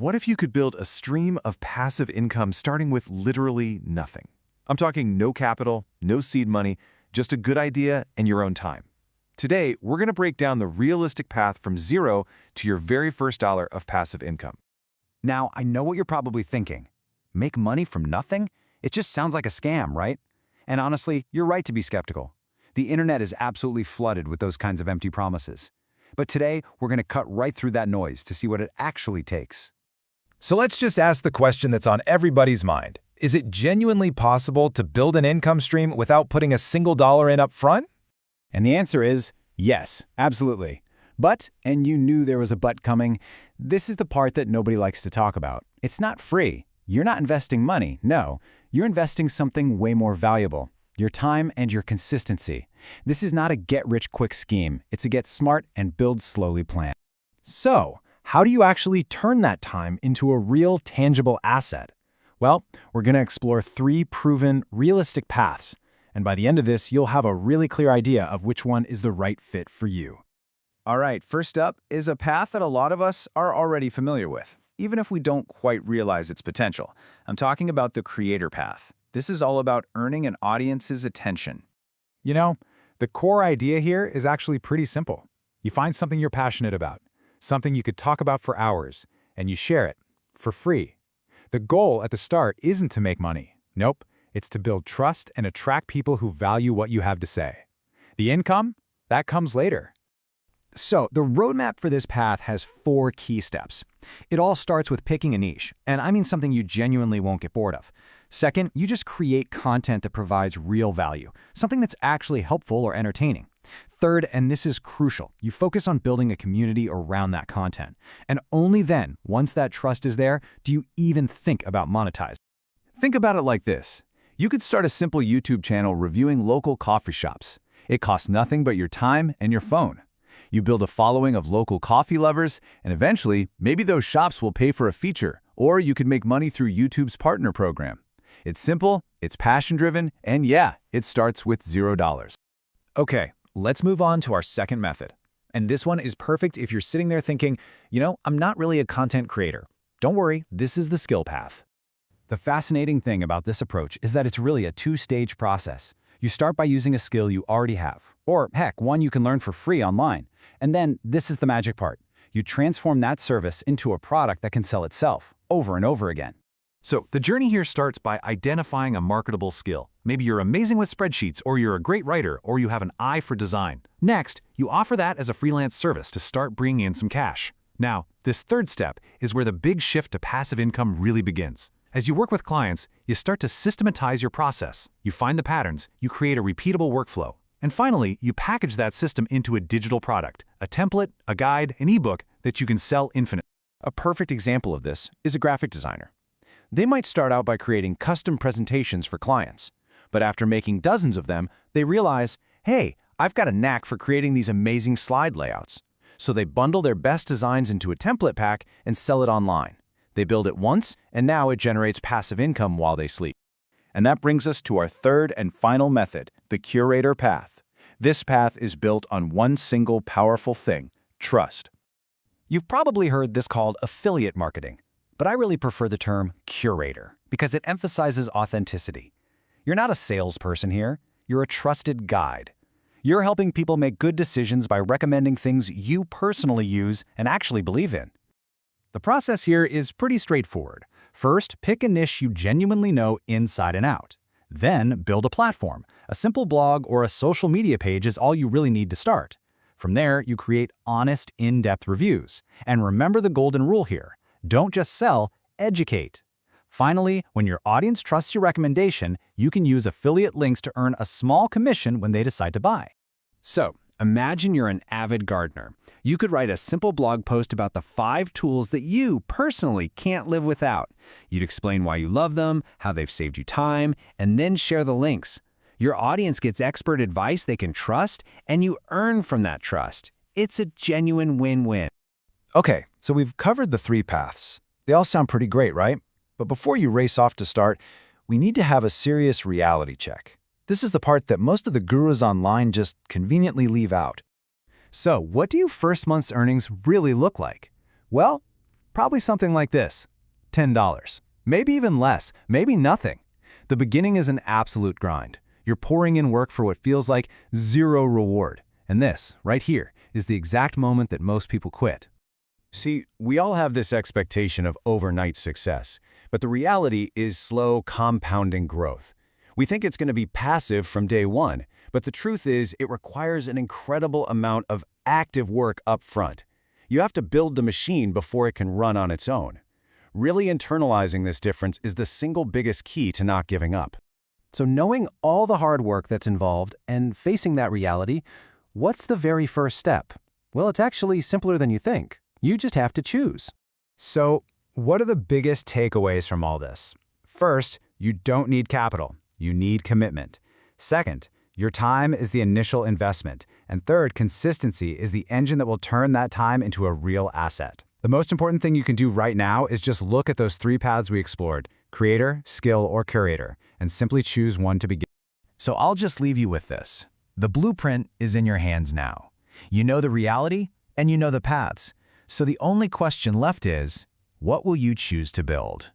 what if you could build a stream of passive income starting with literally nothing? I'm talking no capital, no seed money, just a good idea and your own time. Today, we're going to break down the realistic path from zero to your very first dollar of passive income. Now, I know what you're probably thinking. Make money from nothing? It just sounds like a scam, right? And honestly, you're right to be skeptical. The internet is absolutely flooded with those kinds of empty promises. But today, we're going to cut right through that noise to see what it actually takes. So let's just ask the question that's on everybody's mind. Is it genuinely possible to build an income stream without putting a single dollar in up front? And the answer is yes, absolutely. But, and you knew there was a but coming, this is the part that nobody likes to talk about. It's not free. You're not investing money, no. You're investing something way more valuable. Your time and your consistency. This is not a get-rich-quick scheme. It's a get-smart and build-slowly plan. So, how do you actually turn that time into a real, tangible asset? Well, we're going to explore 3 proven, realistic paths. And by the end of this, you'll have a really clear idea of which one is the right fit for you. All right, first up is a path that a lot of us are already familiar with, even if we don't quite realize its potential. I'm talking about the creator path. This is all about earning an audience's attention. You know, the core idea here is actually pretty simple. You find something you're passionate about, something you could talk about for hours, and you share it for free. The goal at the start isn't to make money. Nope, it's to build trust and attract people who value what you have to say. The income, that comes later. So, the roadmap for this path has 4 key steps. It all starts with picking a niche, and I mean something you genuinely won't get bored of. Second, you just create content that provides real value, something that's actually helpful or entertaining. Third, and this is crucial, you focus on building a community around that content. And only then, once that trust is there, do you even think about monetizing. Think about it like this. You could start a simple YouTube channel reviewing local coffee shops. It costs nothing but your time and your phone. You build a following of local coffee lovers, and eventually, maybe those shops will pay for a feature, or you could make money through YouTube's partner program. It's simple, it's passion-driven, and yeah, it starts with $0. Okay, let's move on to our second method. And this one is perfect if you're sitting there thinking, I'm not really a content creator. Don't worry, this is the skill path. The fascinating thing about this approach is that it's really a 2-stage process. You start by using a skill you already have, or heck, one you can learn for free online. And then, this is the magic part. You transform that service into a product that can sell itself, over and over again. So, the journey here starts by identifying a marketable skill. Maybe you're amazing with spreadsheets, or you're a great writer, or you have an eye for design. Next, you offer that as a freelance service to start bringing in some cash. Now, this third step is where the big shift to passive income really begins. As you work with clients, you start to systematize your process. You find the patterns, you create a repeatable workflow. And finally, you package that system into a digital product, a template, a guide, an ebook that you can sell infinitely. A perfect example of this is a graphic designer. They might start out by creating custom presentations for clients, but after making dozens of them, they realize, hey, I've got a knack for creating these amazing slide layouts. So they bundle their best designs into a template pack and sell it online. They build it once, and now it generates passive income while they sleep. And that brings us to our third and final method, the curator path. This path is built on one single powerful thing, trust. You've probably heard this called affiliate marketing, but I really prefer the term curator because it emphasizes authenticity. You're not a salesperson here, you're a trusted guide. You're helping people make good decisions by recommending things you personally use and actually believe in. The process here is pretty straightforward. First, pick a niche you genuinely know inside and out. Then, build a platform. A simple blog or a social media page is all you really need to start. From there, you create honest, in-depth reviews. And remember the golden rule here. Don't just sell, educate. Finally, when your audience trusts your recommendation, you can use affiliate links to earn a small commission when they decide to buy. So, imagine you're an avid gardener. You could write a simple blog post about the 5 tools that you personally can't live without. You'd explain why you love them, how they've saved you time, and then share the links. Your audience gets expert advice they can trust, and you earn from that trust. It's a genuine win-win. Okay, so we've covered the 3 paths. They all sound pretty great, right? But before you race off to start, we need to have a serious reality check. This is the part that most of the gurus online just conveniently leave out. So, what do your first month's earnings really look like? Well, Probably something like this: $10. Maybe even less, maybe nothing. The beginning is an absolute grind. You're pouring in work for what feels like zero reward. And this, right here, is the exact moment that most people quit. See, we all have this expectation of overnight success, but the reality is slow, compounding growth. We think it's going to be passive from day one, but the truth is it requires an incredible amount of active work up front. You have to build the machine before it can run on its own. Really internalizing this difference is the single biggest key to not giving up. So knowing all the hard work that's involved and facing that reality, what's the very first step? Well, it's actually simpler than you think. You just have to choose. So, what are the biggest takeaways from all this? First, you don't need capital. You need commitment. Second, your time is the initial investment. And third, consistency is the engine that will turn that time into a real asset. The most important thing you can do right now is just look at those 3 paths we explored: creator, skill, or curator, and simply choose one to begin. So I'll just leave you with this. The blueprint is in your hands now. You know the reality, and you know the paths. So the only question left is, what will you choose to build?